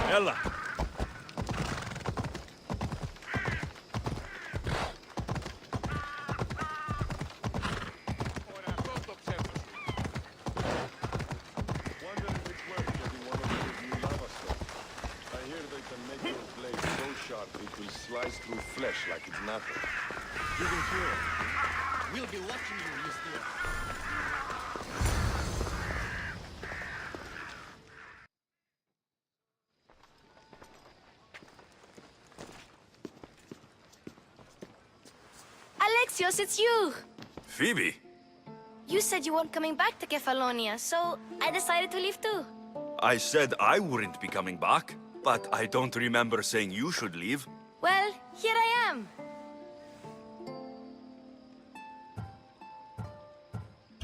Ella. Slice through flesh like it's nothing. You can hear it. We'll be watching you, mister. Alexios, it's you! Phoebe? You said you weren't coming back to Kefalonia, so I decided to leave too. I said I wouldn't be coming back, but I don't remember saying you should leave. Well, here I am.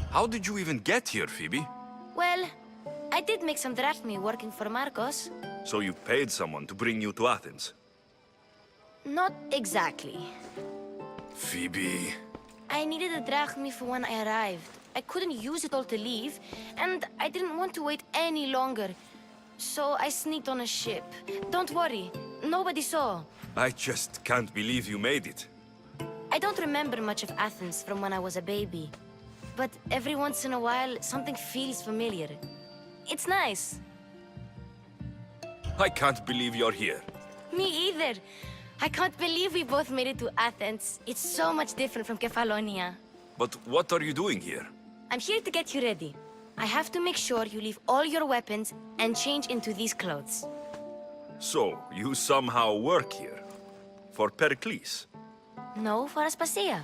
How did you even get here, Phoebe? Well, I did make some drachmi working for Marcos. So you paid someone to bring you to Athens? Not exactly. Phoebe... I needed a drachmi for when I arrived. I couldn't use it all to leave, and I didn't want to wait any longer. So I sneaked on a ship. Don't worry, nobody saw. I just can't believe you made it. I don't remember much of Athens from when I was a baby. But every once in a while, something feels familiar. It's nice. I can't believe you're here. Me either. I can't believe we both made it to Athens. It's so much different from Kefalonia. But what are you doing here? I'm here to get you ready. I have to make sure you leave all your weapons and change into these clothes. So, you somehow work here? For Pericles? No, for Aspasia.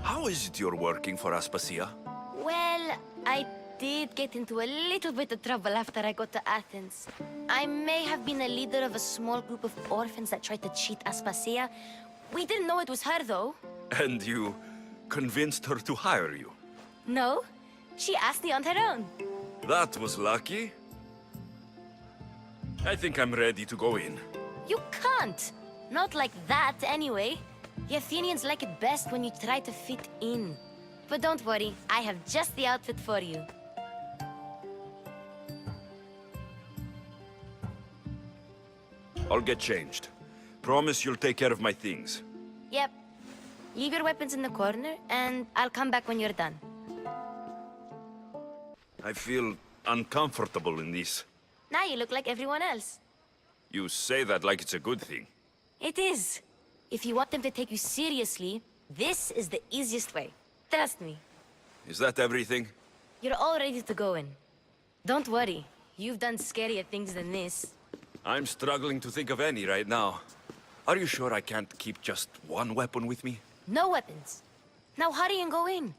How is it you're working for Aspasia? Well, I did get into a little bit of trouble after I got to Athens. I may have been a leader of a small group of orphans that tried to cheat Aspasia. We didn't know it was her, though. And you convinced her to hire you? No, she asked me on her own. That was lucky. I think I'm ready to go in. You can't. Not like that, anyway. The Athenians like it best when you try to fit in. But don't worry, I have just the outfit for you. I'll get changed. Promise you'll take care of my things. Yep. Leave your weapons in the corner, and I'll come back when you're done. I feel uncomfortable in this. Now you look like everyone else. You say that like it's a good thing. It is. If you want them to take you seriously, this is the easiest way. Trust me. Is that everything? You're all ready to go in. Don't worry. You've done scarier things than this. I'm struggling to think of any right now. Are you sure I can't keep just one weapon with me? No weapons. Now hurry and go in.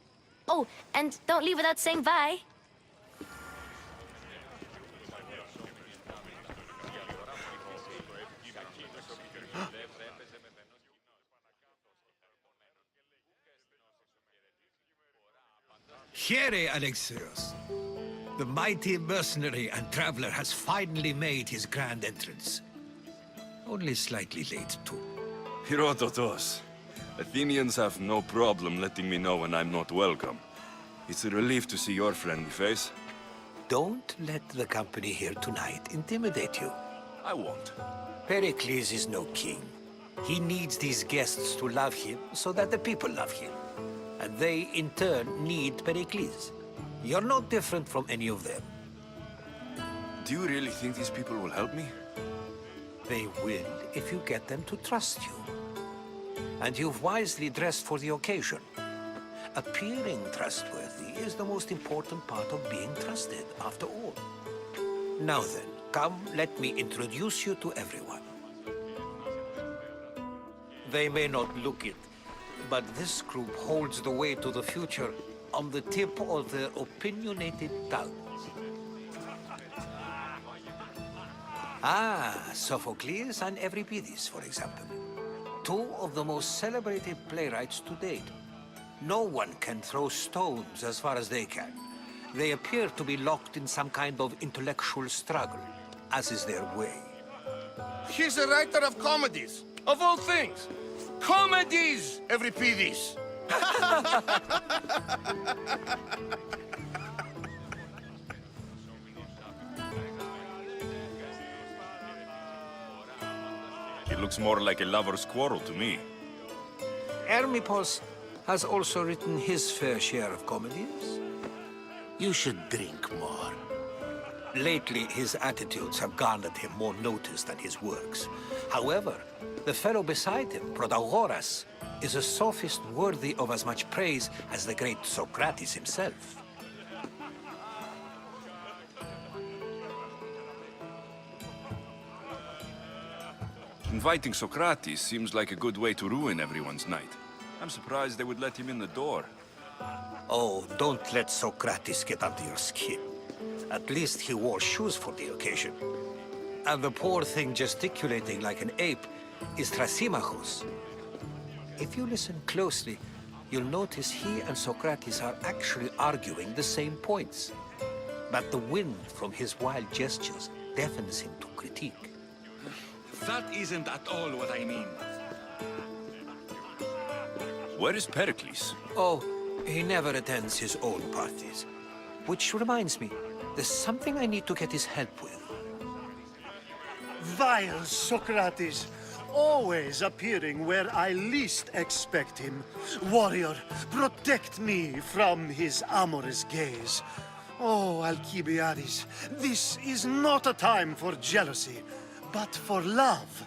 Oh, and don't leave without saying bye. Here, Alexios. The mighty mercenary and traveler has finally made his grand entrance. Only slightly late, too. Herodotos. Athenians have no problem letting me know when I'm not welcome. It's a relief to see your friendly face. Don't let the company here tonight intimidate you. I won't. Pericles is no king. He needs these guests to love him so that the people love him. And they, in turn, need Pericles. You're no different from any of them. Do you really think these people will help me? They will if you get them to trust you. And you've wisely dressed for the occasion. Appearing trustworthy is the most important part of being trusted, after all. Now then, come, let me introduce you to everyone. They may not look it, but this group holds the way to the future on the tip of their opinionated tongues. Ah, Sophocles and Euripides, for example. Two of the most celebrated playwrights to date. No one can throw stones as far as they can. They appear to be locked in some kind of intellectual struggle, as is their way. He's a writer of comedies, of all things. Comedies, Euripides. It looks more like a lover's quarrel to me. Hermippos has also written his fair share of comedies. You should drink more. Lately, his attitudes have garnered him more notice than his works. However, the fellow beside him, Protagoras, is a sophist worthy of as much praise as the great Socrates himself. Inviting Socrates seems like a good way to ruin everyone's night. I'm surprised they would let him in the door. Oh, don't let Socrates get under your skin. At least he wore shoes for the occasion. And the poor thing gesticulating like an ape is Thrasymachus. If you listen closely, you'll notice he and Socrates are actually arguing the same points. But the wind from his wild gestures deafens him to critique. That isn't at all what I mean. Where is Pericles? Oh, he never attends his own parties. Which reminds me, there's something I need to get his help with. Vile Socrates, always appearing where I least expect him. Warrior, protect me from his amorous gaze. Oh, Alcibiades, this is not a time for jealousy, but for love.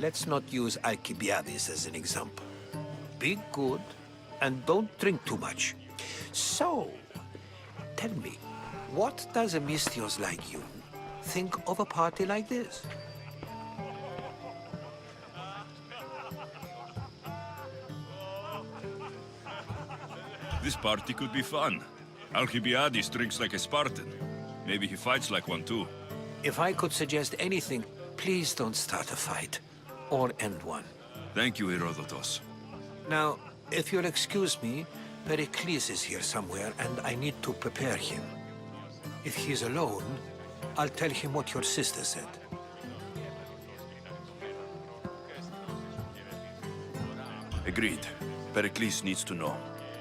Let's not use Alcibiades as an example. Be good, and don't drink too much. So, tell me, what does a Mystios like you think of a party like this? This party could be fun. Alcibiades drinks like a Spartan. Maybe he fights like one too. If I could suggest anything, please don't start a fight. Or end one. Thank you, Herodotos. Now, if you'll excuse me, Pericles is here somewhere, and I need to prepare him. If he's alone, I'll tell him what your sister said. Agreed. Pericles needs to know.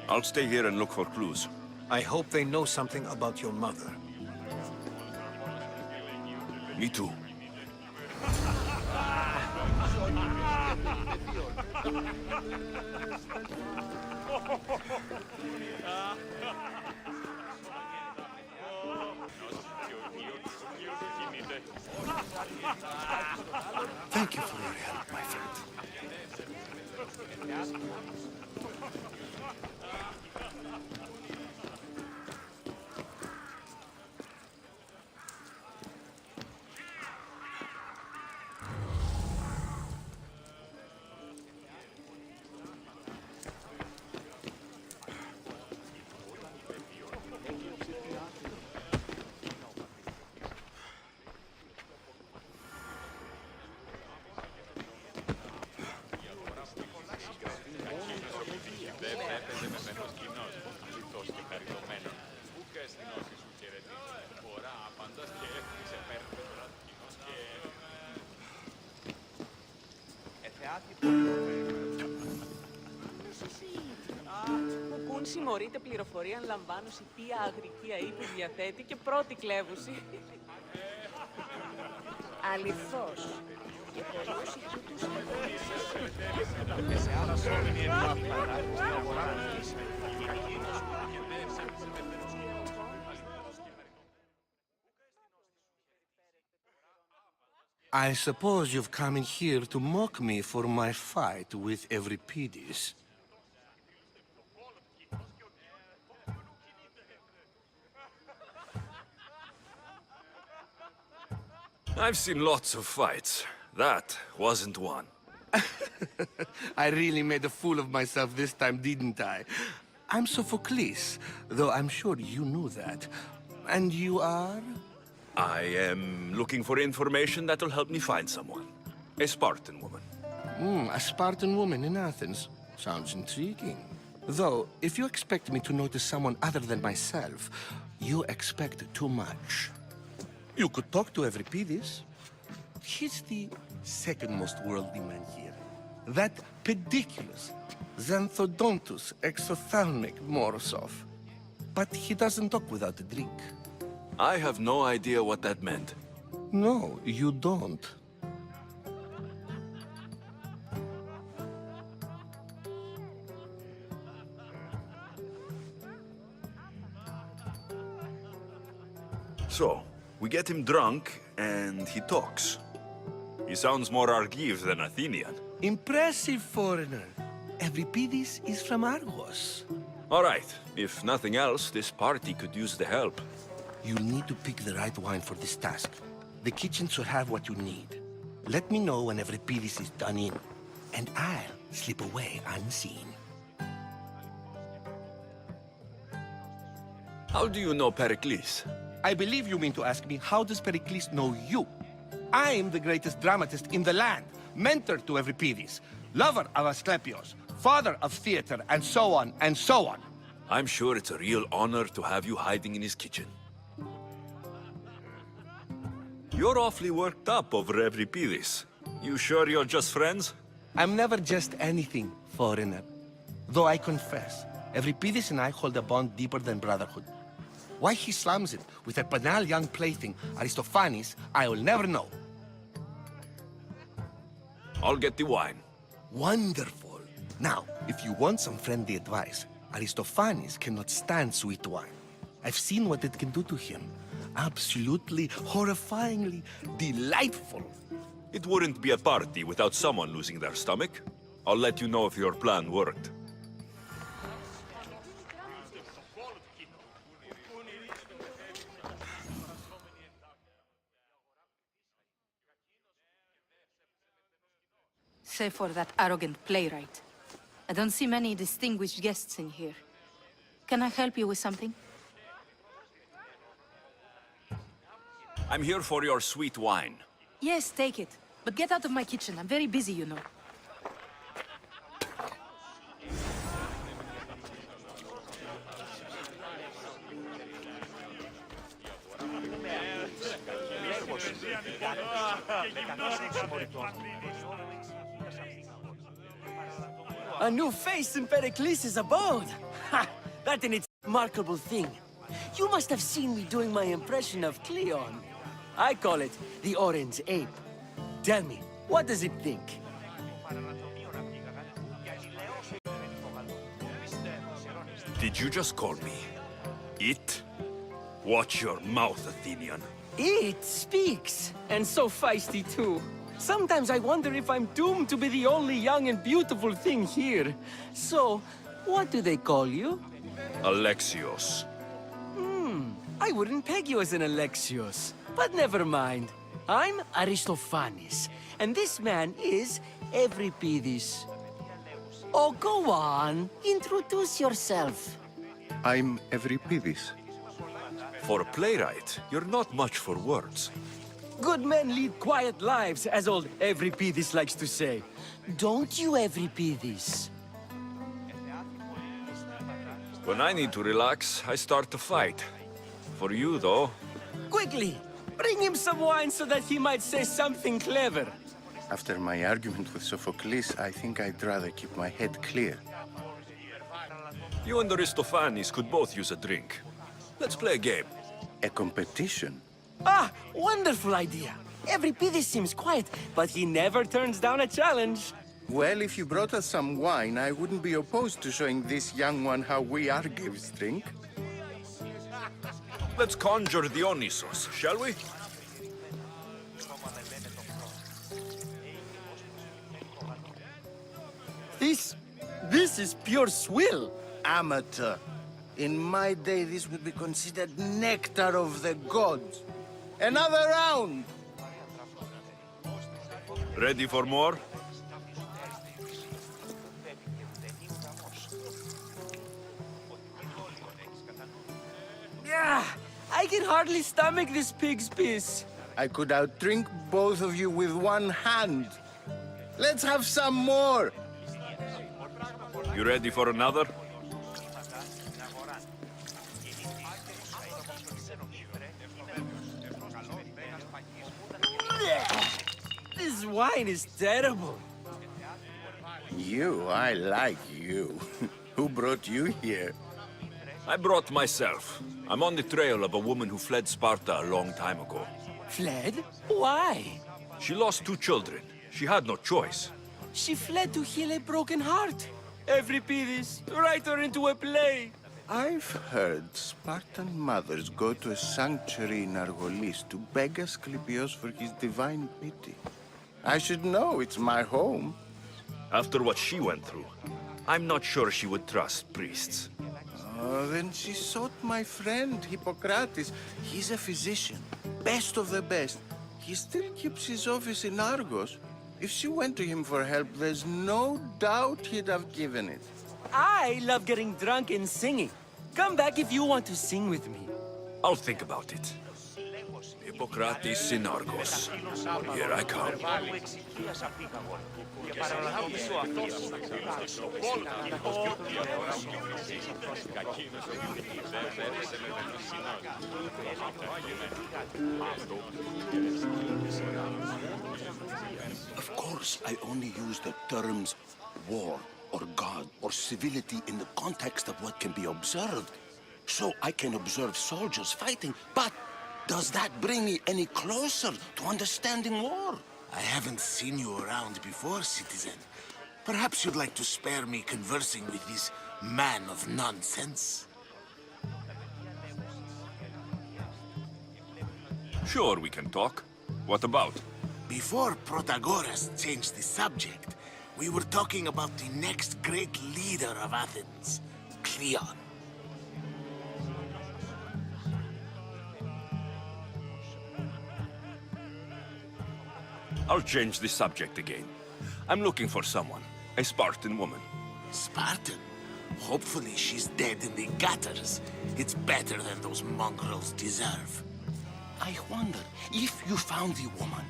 I'll stay here and look for clues. I hope they know something about your mother. Me too. Thank you for your help, my friend. Πουν συμμορείται πληροφορία αν λαμβάνωση ποια αγρικία ύπη διαθέτει και πρώτη κλέβουση. Αληθώς. Και πολλούς ηχητούς I suppose you've come in here to mock me for my fight with Euripides. I've seen lots of fights. That wasn't one. I really made a fool of myself this time, didn't I? I'm Sophocles, though I'm sure you knew that. And you are? I am looking for information that will help me find someone. A Spartan woman. A Spartan woman in Athens. Sounds intriguing. Though, if you expect me to notice someone other than myself, you expect too much. You could talk to Euripides. He's the second most worldly man here. That Pericles, Xanthodontus, exophthalmic Morosov. But he doesn't talk without a drink. I have no idea what that meant. No, you don't. So, we get him drunk, and he talks. He sounds more Argive than Athenian. Impressive, foreigner. Euripides is from Argos. All right, if nothing else, this party could use the help. You'll need to pick the right wine for this task. The kitchen should have what you need. Let me know when Euripides is done in, and I'll slip away unseen. How do you know Pericles? I believe you mean to ask me, how does Pericles know you? I'm the greatest dramatist in the land, mentor to Euripides, lover of Asclepios, father of theater, and so on, and so on. I'm sure it's a real honor to have you hiding in his kitchen. You're awfully worked up over Euripides. You sure you're just friends? I'm never just anything, foreigner. Though I confess, Euripides and I hold a bond deeper than brotherhood. Why he slams it with that banal young plaything, Aristophanes, I will never know. I'll get the wine. Wonderful. Now, if you want some friendly advice, Aristophanes cannot stand sweet wine. I've seen what it can do to him. Absolutely, horrifyingly delightful. It wouldn't be a party without someone losing their stomach. I'll let you know if your plan worked. Save for that arrogant playwright. I don't see many distinguished guests in here. Can I help you with something? I'm here for your sweet wine. Yes, take it. But get out of my kitchen. I'm very busy, you know. A new face in Pericles' abode! Ha! That in its remarkable thing. You must have seen me doing my impression of Cleon. I call it the Orange Ape. Tell me, what does it think? Did you just call me it? Watch your mouth, Athenian. It speaks, and so feisty too. Sometimes I wonder if I'm doomed to be the only young and beautiful thing here. So, what do they call you? Alexios. I wouldn't peg you as an Alexios. But never mind. I'm Aristophanes, and this man is Euripides. Oh, go on. Introduce yourself. I'm Euripides. For a playwright, you're not much for words. Good men lead quiet lives, as old Euripides likes to say. Don't you, Euripides? When I need to relax, I start to fight. For you, though, Quickly, bring him some wine so that he might say something clever. After my argument with Sophocles, I think I'd rather keep my head clear. you and Aristophanes could both use a drink. Let's play a game. A competition? Ah, wonderful idea. Euripides seems quiet, but he never turns down a challenge. Well, if you brought us some wine, I wouldn't be opposed to showing this young one how we Argives drink. Let's conjure Dionysos, shall we? This is pure swill. Amateur. In my day, this would be considered nectar of the gods. Another round! Ready for more? Yeah, I can hardly stomach this pig's piss. I could outdrink both of you with one hand. Let's have some more. You ready for another? This wine is terrible. You, I like you. Who brought you here? I brought myself. I'm on the trail of a woman who fled Sparta a long time ago. Fled? Why? She lost 2 children. She had no choice. She fled to heal a broken heart. Euripides, write her into a play. I've heard Spartan mothers go to a sanctuary in Argolis to beg Asclepios for his divine pity. I should know, it's my home. After what she went through, I'm not sure she would trust priests. Oh, then she sought my friend, Hippocrates. He's a physician, best of the best. He still keeps his office in Argos. If she went to him for help, there's no doubt he'd have given it. I love getting drunk and singing. Come back if you want to sing with me. I'll think about it. Hippocrates in Argos. Here I come. Of course, I only use the terms war or god or civility in the context of what can be observed. So I can observe soldiers fighting, but does that bring me any closer to understanding war? I haven't seen you around before, citizen. Perhaps you'd like to spare me conversing with this man of nonsense? Sure, we can talk. What about? Before Protagoras changed the subject, we were talking about the next great leader of Athens, Cleon. I'll change the subject again. I'm looking for someone. A Spartan woman. Spartan? Hopefully she's dead in the gutters. It's better than those mongrels deserve. I wonder if you found the woman,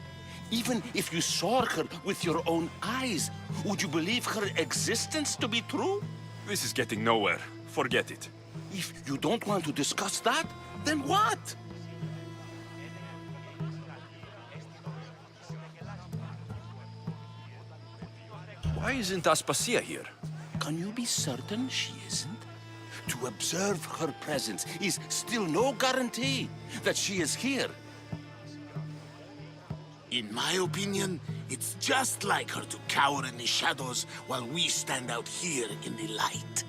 even if you saw her with your own eyes, would you believe her existence to be true? This is getting nowhere. Forget it. If you don't want to discuss that, then what? Why isn't Aspasia here? Can you be certain she isn't? To observe her presence is still no guarantee that she is here. In my opinion, it's just like her to cower in the shadows while we stand out here in the light.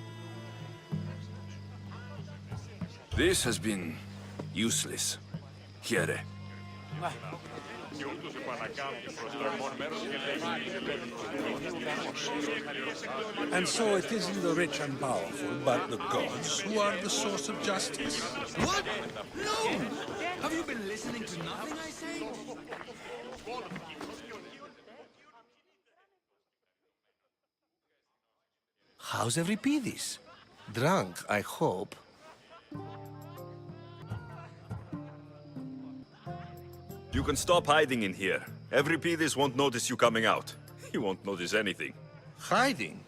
This has been useless. Here. And so it isn't the rich and powerful, but the gods who are the source of justice. What? No! Have you been listening to nothing I say? How's Euripides? Drunk, I hope. You can stop hiding in here. Euripides won't notice you coming out. He won't notice anything. Hiding?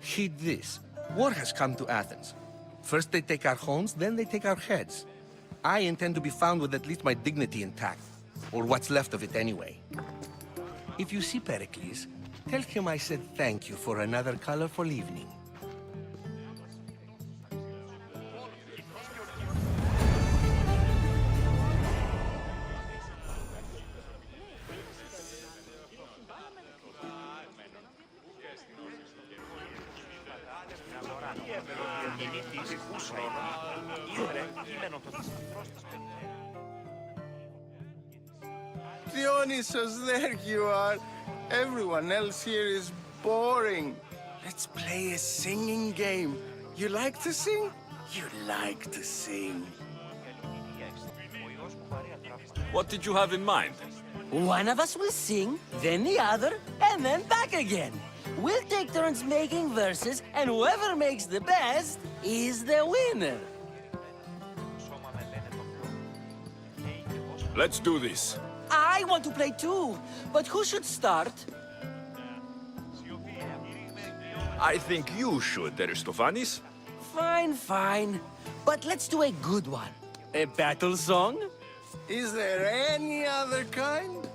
Heed this. War has come to Athens. First they take our homes, then they take our heads. I intend to be found with at least my dignity intact. Or what's left of it anyway. If you see Pericles, tell him I said thank you for another colorful evening. Dionysus, there you are. Everyone else here is boring. Let's play a singing game. You like to sing? You like to sing. What did you have in mind? One of us will sing, then the other, and then back again. We'll take turns making verses, and whoever makes the best is the winner. Let's do this. I want to play too, but who should start? I think you should, Aristophanes. Fine, fine. But let's do a good one. A battle song? Is there any other kind?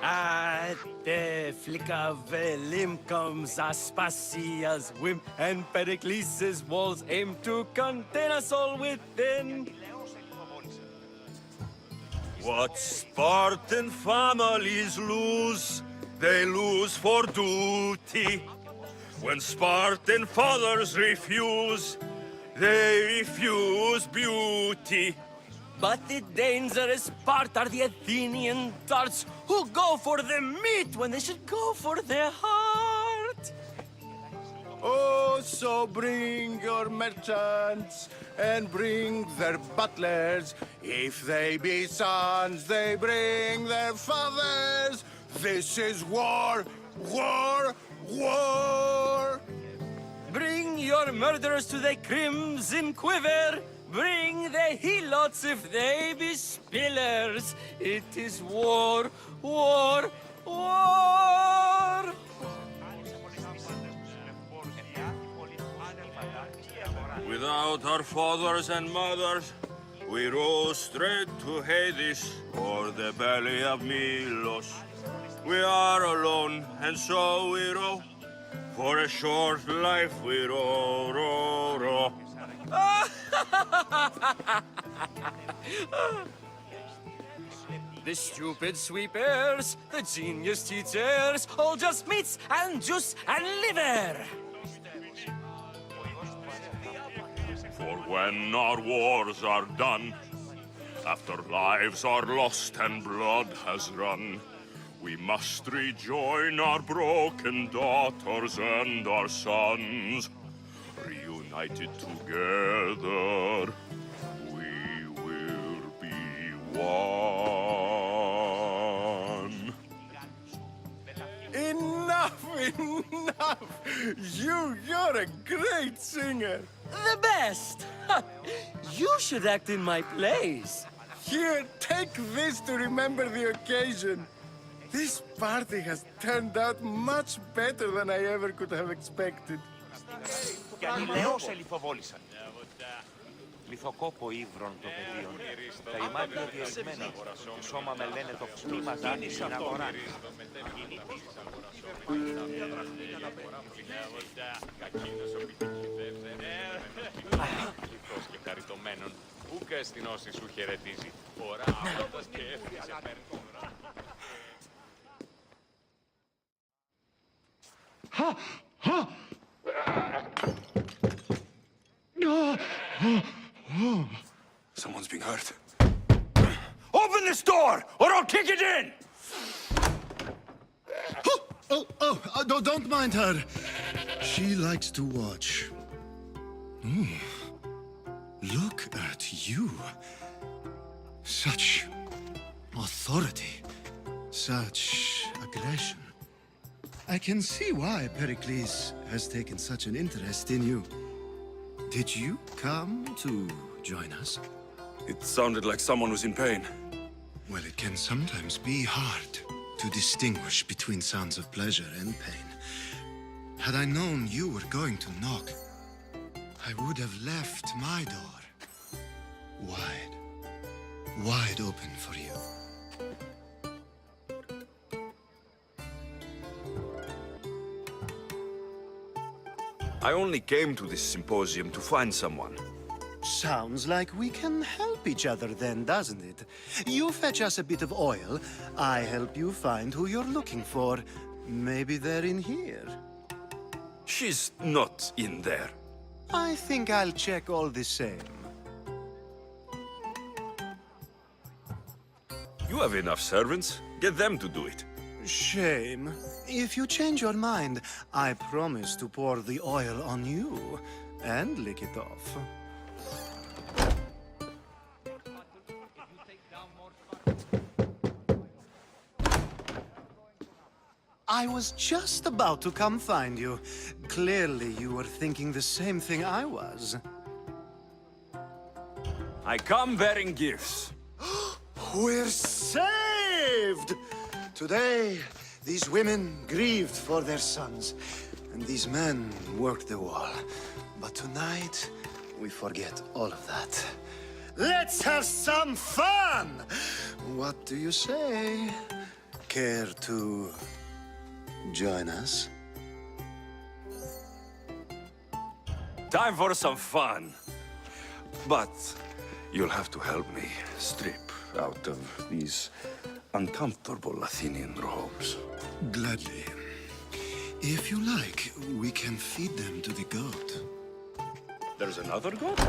At the flick of a limb comes Aspasia's whim, and Perikles' walls aim to contain us all within. What Spartan families lose, they lose for duty. When Spartan fathers refuse, they refuse beauty. But the dangerous part are the Athenian darts who go for the meat when they should go for their heart. Oh, so bring your merchants and bring their butlers. If they be sons, they bring their fathers. This is war, war, war. Bring your murderers to the crimson quiver. Bring the helots if they be spillers. It is war, war, war. Without our fathers and mothers, we row straight to Hades or the belly of Milos. We are alone, and so we row. For a short life we row, row, row. The stupid sweepers, the genius teachers, all just meats and juice and liver. For when our wars are done, after lives are lost and blood has run, we must rejoin our broken daughters and our sons. Reunited together, we will be one. Enough, enough! You're a great singer. The best! You should act in my plays. Here, take this to remember the occasion. This party has turned out much better than I ever could have expected. Γαλιλαίος ελιφοβόλησαν. Λιθοκόπο ύβρων το πεδίο. Τα ημάτια διαιρισμένα. Το σώμα με λένε το πνήμα δάνει στην αγορά. Λιθός και χαριτωμένον. Ούκα στην όση σου χαιρετίζει. Οράοντας και έφυγε παίρνει. Someone's being hurt. Open this door, or I'll kick it in! Don't mind her. She likes to watch. Look at you. Such authority. Such aggression. I can see why Pericles has taken such an interest in you. Did you come to join us? It sounded like someone was in pain. Well, it can sometimes be hard to distinguish between sounds of pleasure and pain. Had I known you were going to knock, I would have left my door wide open for you. I only came to this symposium to find someone. Sounds like we can help each other then, doesn't it? You fetch us a bit of oil, I help you find who you're looking for. Maybe they're in here. She's not in there. I think I'll check all the same. You have enough servants. Get them to do it. Shame. If you change your mind, I promise to pour the oil on you and lick it off. I was just about to come find you. Clearly, you were thinking the same thing I was. I come bearing gifts. We're saved! Today, These women grieved for their sons, and these men worked the wall. But tonight, we forget all of that. Let's have some fun! What do you say? Care to join us? Time for some fun. But you'll have to help me strip out of these uncomfortable Athenian robes. Gladly. If you like, we can feed them to the goat. There's another goat?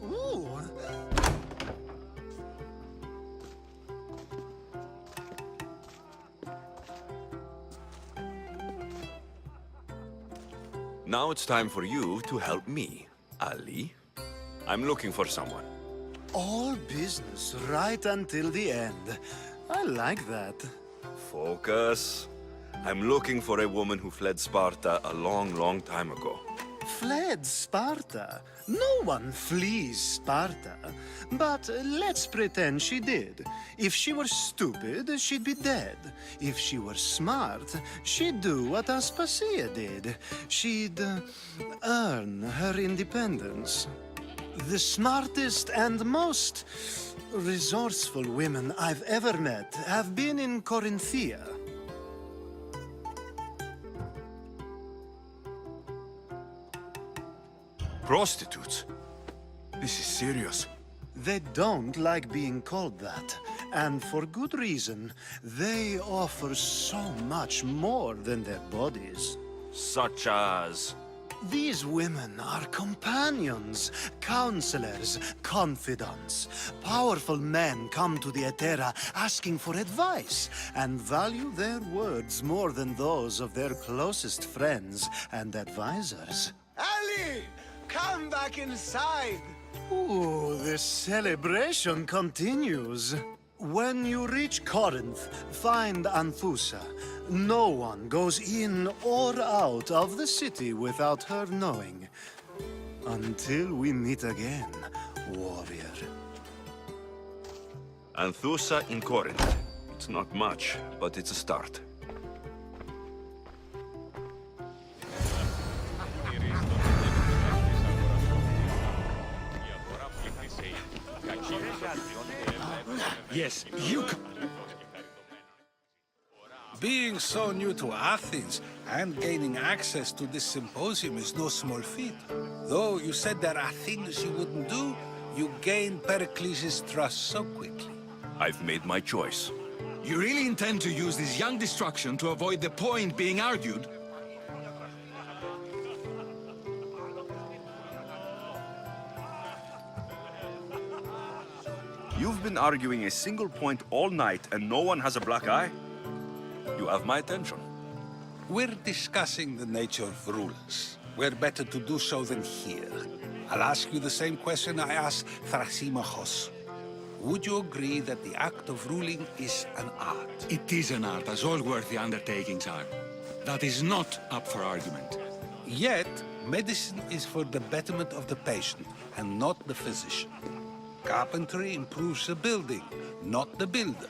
Ooh. Now it's time for you to help me, Ali. I'm looking for someone. All business right until the end. I like that. Focus. I'm looking for a woman who fled Sparta a long, long time ago. Fled Sparta? No one flees Sparta. But let's pretend she did. If she were stupid, she'd be dead. If she were smart, she'd do what Aspasia did. She'd earn her independence. The smartest and most resourceful women I've ever met have been in Corinthia. Prostitutes? This is serious. They don't like being called that, and for good reason. They offer so much more than their bodies. Such as... These women are companions, counselors, confidants. Powerful men come to the Etera asking for advice and value their words more than those of their closest friends and advisors. Ali! Come back inside! Ooh, the celebration continues. When you reach Corinth, find Anthusa. No one goes in or out of the city without her knowing. Until we meet again, warrior. Anthusa in Corinth. It's not much, but it's a start. Yes, you... Being so new to Athens and gaining access to this symposium is no small feat. Though you said there are things you wouldn't do, you gained Pericles' trust so quickly. I've made my choice. You really intend to use this young destruction to avoid the point being argued? You've been arguing a single point all night and no one has a black eye? You have my attention. We're discussing the nature of rules. Where better to do so than here? I'll ask you the same question I asked Thrasymachos. Would you agree that the act of ruling is an art? It is an art, as all worthy undertakings are. That is not up for argument. Yet, medicine is for the betterment of the patient, and not the physician. Carpentry improves the building, not the builder.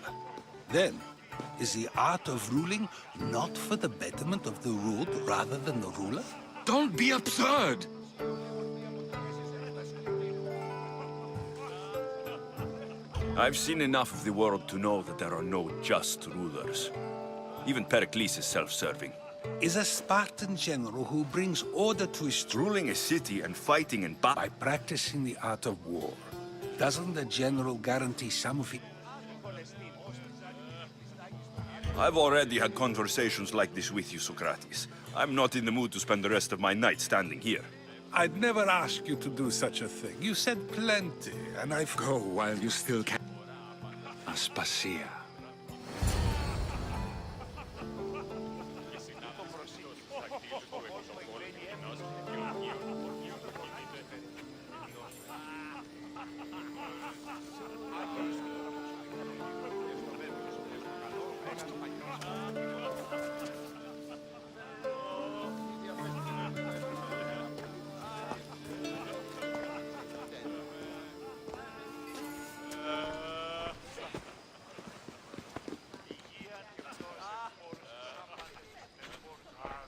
Then, is the art of ruling not for the betterment of the ruled rather than the ruler? Don't be absurd! I've seen enough of the world to know that there are no just rulers. Even Pericles is self-serving. Is a Spartan general who brings order to his ruling a city and fighting in by practicing the art of war. Doesn't the general guarantee some of it? I've already had conversations like this with you, Socrates. I'm not in the mood to spend the rest of my night standing here. I'd never ask you to do such a thing. You said plenty, and I've... Go while you still can. Aspasia.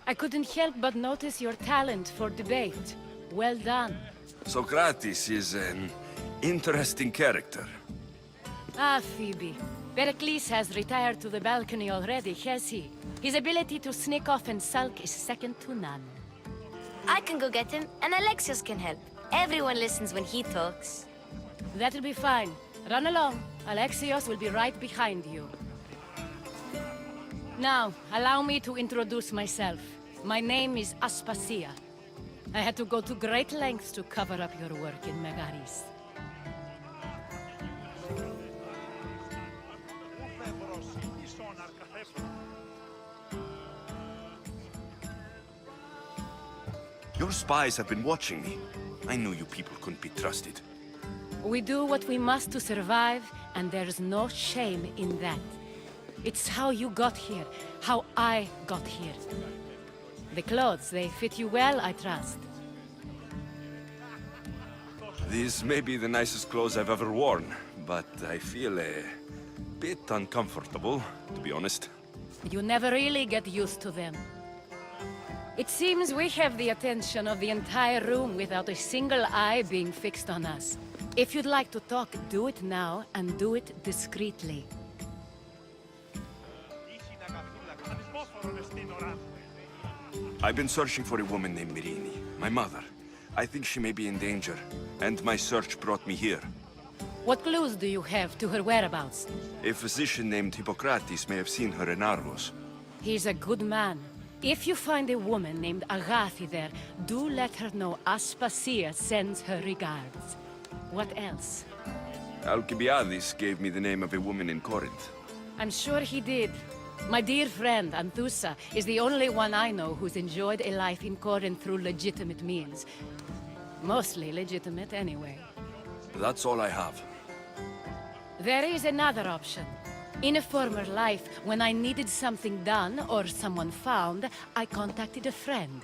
I couldn't help but notice your talent for debate. Well done. Socrates is an interesting character. Ah, Phoebe. Pericles has retired to the balcony already, has he? His ability to sneak off and sulk is second to none. I can go get him, and Alexios can help. Everyone listens when he talks. That'll be fine. Run along. Alexios will be right behind you. Now, allow me to introduce myself. My name is Aspasia. I had to go to great lengths to cover up your work in Megaris. Your spies have been watching me. I knew you people couldn't be trusted. We do what we must to survive, and there's no shame in that. It's how you got here, how I got here. The clothes, they fit you well, I trust. These may be the nicest clothes I've ever worn, but I feel a bit uncomfortable, to be honest. You never really get used to them. It seems we have the attention of the entire room without a single eye being fixed on us. If you'd like to talk, do it now, and do it discreetly. I've been searching for a woman named Mirini, my mother. I think she may be in danger, and my search brought me here. What clues do you have to her whereabouts? A physician named Hippocrates may have seen her in Argos. He's a good man. If you find a woman named Agathi there, do let her know Aspasia sends her regards. What else? Alcibiades gave me the name of a woman in Corinth. I'm sure he did. My dear friend, Anthusa, is the only one I know who's enjoyed a life in Corinth through legitimate means. Mostly legitimate, anyway. That's all I have. There is another option. In a former life, when I needed something done or someone found, I contacted a friend.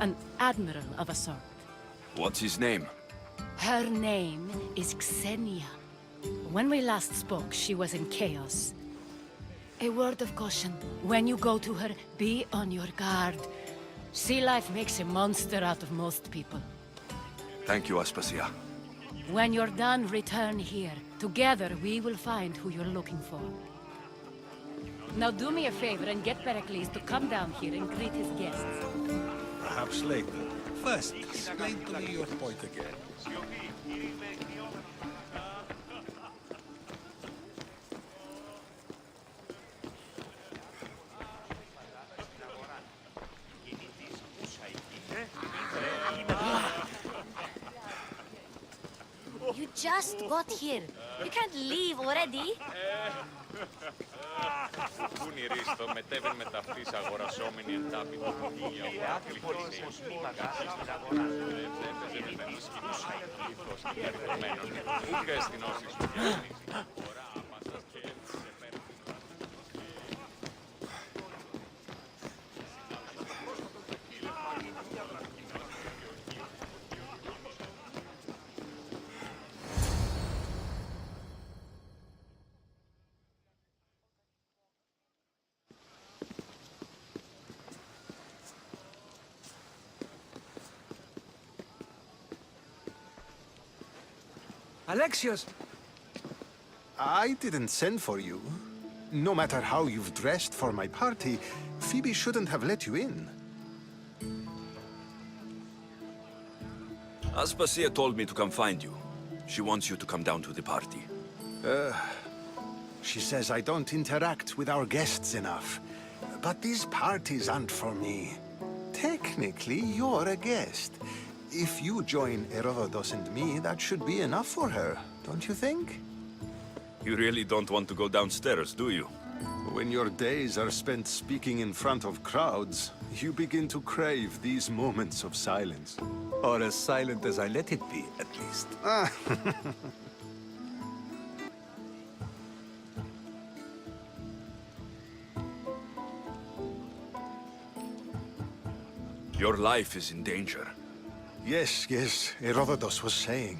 An admiral of a sort. What's his name? Her name is Xenia. When we last spoke, she was in chaos. A word of caution. When you go to her, be on your guard. Sea life makes a monster out of most people. Thank you, Aspasia. When you're done, return here. Together, we will find who you're looking for. Now do me a favor and get Pericles to come down here and greet his guests. Perhaps later. First, explain to me your point again. You just got here. You can't leave already. Ουνηρίστο μετέβην με ταυτής αγορασόμενη εντάπητο για άκρηφος στην αγορά. Έπαιζε με μίσκη του σαϊκλήθος και διαδεδομένων. Ούκα αισθηνώσεις του γιάννης. Φορά άμασας και έτσι σε πέρα. Alexios! I didn't send for you. No matter how you've dressed for my party, Phoebe shouldn't have let you in. Aspasia told me to come find you. She wants you to come down to the party. She says I don't interact with our guests enough. But these parties aren't for me. Technically, you're a guest. If you join Herodotos and me, that should be enough for her, don't you think? You really don't want to go downstairs, do you? When your days are spent speaking in front of crowds, you begin to crave these moments of silence. Or as silent as I let it be, at least. Your life is in danger. Yes, Herodotos was saying.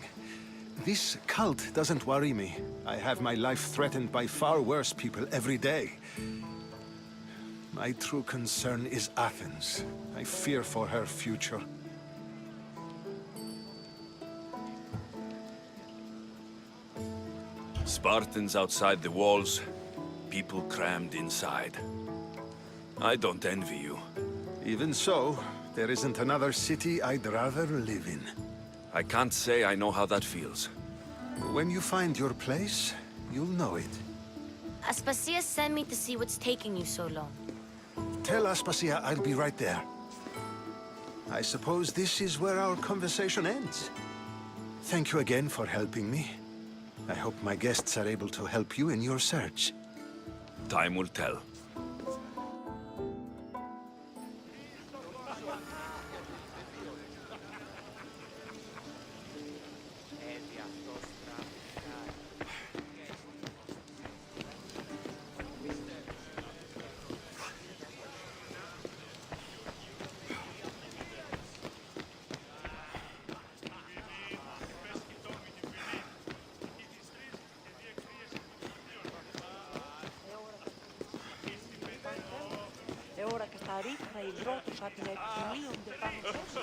This cult doesn't worry me. I have my life threatened by far worse people every day. My true concern is Athens. I fear for her future. Spartans outside the walls, people crammed inside. I don't envy you. Even so, there isn't another city I'd rather live in. I can't say I know how that feels. When you find your place, you'll know it. Aspasia sent me to see what's taking you so long. Tell Aspasia I'll be right there. I suppose this is where our conversation ends. Thank you again for helping me. I hope my guests are able to help you in your search. Time will tell. ώρα και στα ρίχρα υδρότους ατλετιλίονται πάνω σε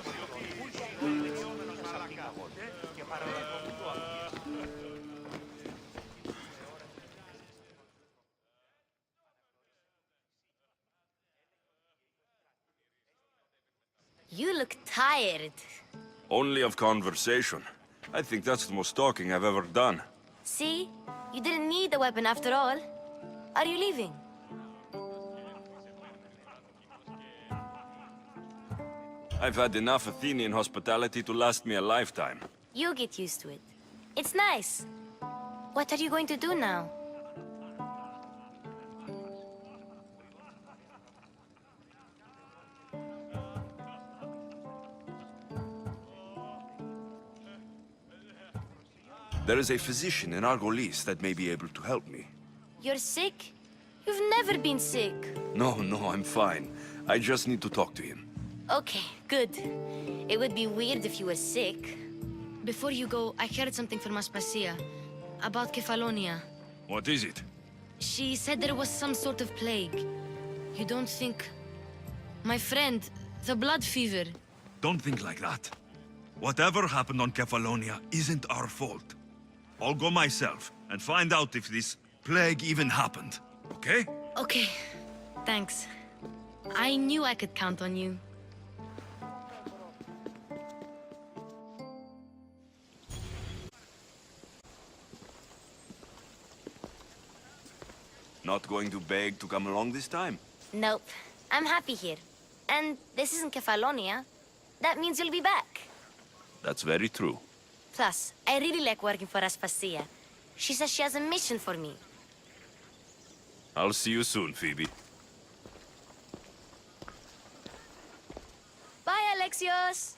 You look tired. Only of conversation. I think that's the most talking I've ever done. See? You didn't need the weapon after all. Are you leaving? I've had enough Athenian hospitality to last me a lifetime. You get used to it. It's nice. What are you going to do now? There is a physician in Argolis that may be able to help me. You're sick? You've never been sick. No, I'm fine. I just need to talk to him. Okay, good. It would be weird if you were sick. Before you go, I heard something from Aspasia about Kefalonia. What is it? She said there was some sort of plague. You don't think... My friend, the blood fever. Don't think like that. Whatever happened on Kefalonia isn't our fault. I'll go myself and find out if this plague even happened, okay? Okay, thanks. I knew I could count on you. Not going to beg to come along this time? Nope. I'm happy here. And this isn't Kefalonia. That means you'll be back. That's very true. Plus, I really like working for Aspasia. She says she has a mission for me. I'll see you soon, Phoebe. Bye, Alexios!